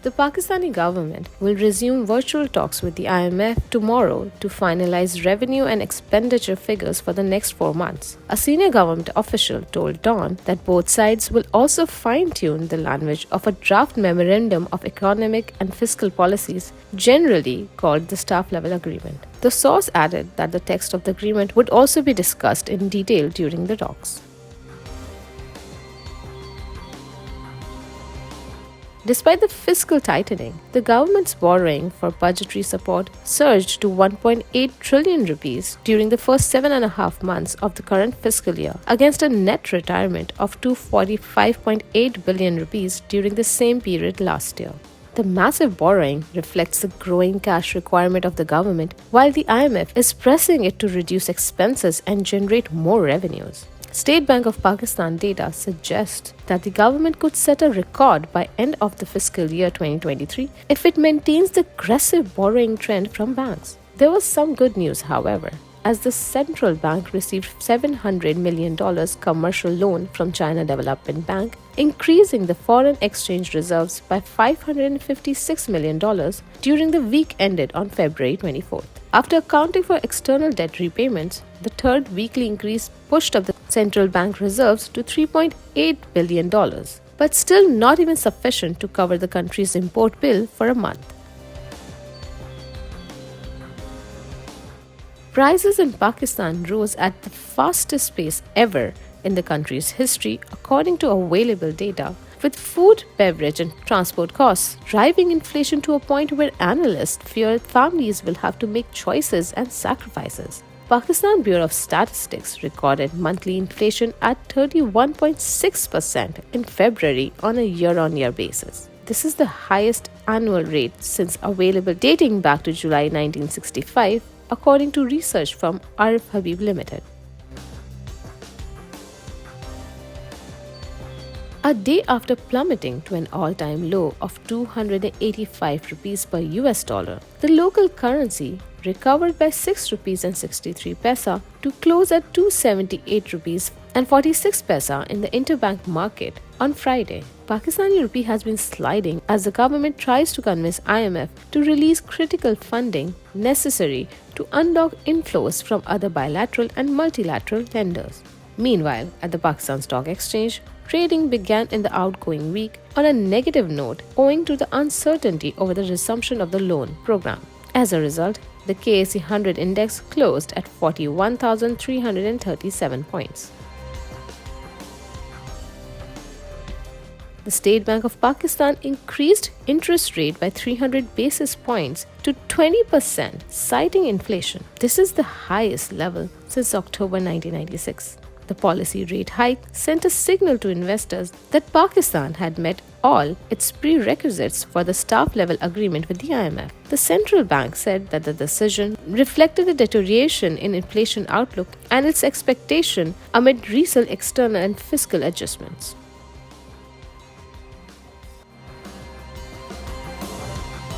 The Pakistani government will resume virtual talks with the IMF tomorrow to finalize revenue and expenditure figures for the next 4 months. A senior government official told Dawn that both sides will also fine-tune the language of a draft memorandum of economic and fiscal policies, generally called the staff-level agreement. The source added that the text of the agreement would also be discussed in detail during the talks. Despite the fiscal tightening, the government's borrowing for budgetary support surged to 1.8 trillion rupees during the first 7.5 months of the current fiscal year, against a net retirement of 245.8 billion rupees during the same period last year. The massive borrowing reflects the growing cash requirement of the government, while the IMF is pressing it to reduce expenses and generate more revenues. State Bank of Pakistan data suggests that the government could set a record by end of the fiscal year 2023 if it maintains the aggressive borrowing trend from banks. There was some good news, however, as the central bank received $700 million commercial loan from China Development Bank, increasing the foreign exchange reserves by $556 million during the week ended on February 24th. After accounting for external debt repayments, the third weekly increase pushed up the central bank reserves to $3.8 billion, but still not even sufficient to cover the country's import bill for a month. Prices in Pakistan rose at the fastest pace ever in the country's history, according to available data, with food, beverage, and transport costs driving inflation to a point where analysts fear families will have to make choices and sacrifices. Pakistan Bureau of Statistics recorded monthly inflation at 31.6% in February on a year-on-year basis. This is the highest annual rate since available dating back to July 1965, according to research from Arif Habib Limited. A day after plummeting to an all-time low of 285 rupees per US dollar, the local currency recovered by 6 rupees and 63 paisa to close at 278 rupees and 46 paisa in the interbank market on Friday. Pakistani rupee has been sliding as the government tries to convince IMF to release critical funding necessary to unlock inflows from other bilateral and multilateral lenders. Meanwhile, at the Pakistan Stock Exchange, trading began in the outgoing week on a negative note owing to the uncertainty over the resumption of the loan program. As a result, the KSE 100 index closed at 41,337 points. The State Bank of Pakistan increased interest rate by 300 basis points to 20%, citing inflation. This is the highest level since October 1996. The policy rate hike sent a signal to investors that Pakistan had met all its prerequisites for the staff-level agreement with the IMF. The central bank said that the decision reflected a deterioration in inflation outlook and its expectation amid recent external and fiscal adjustments.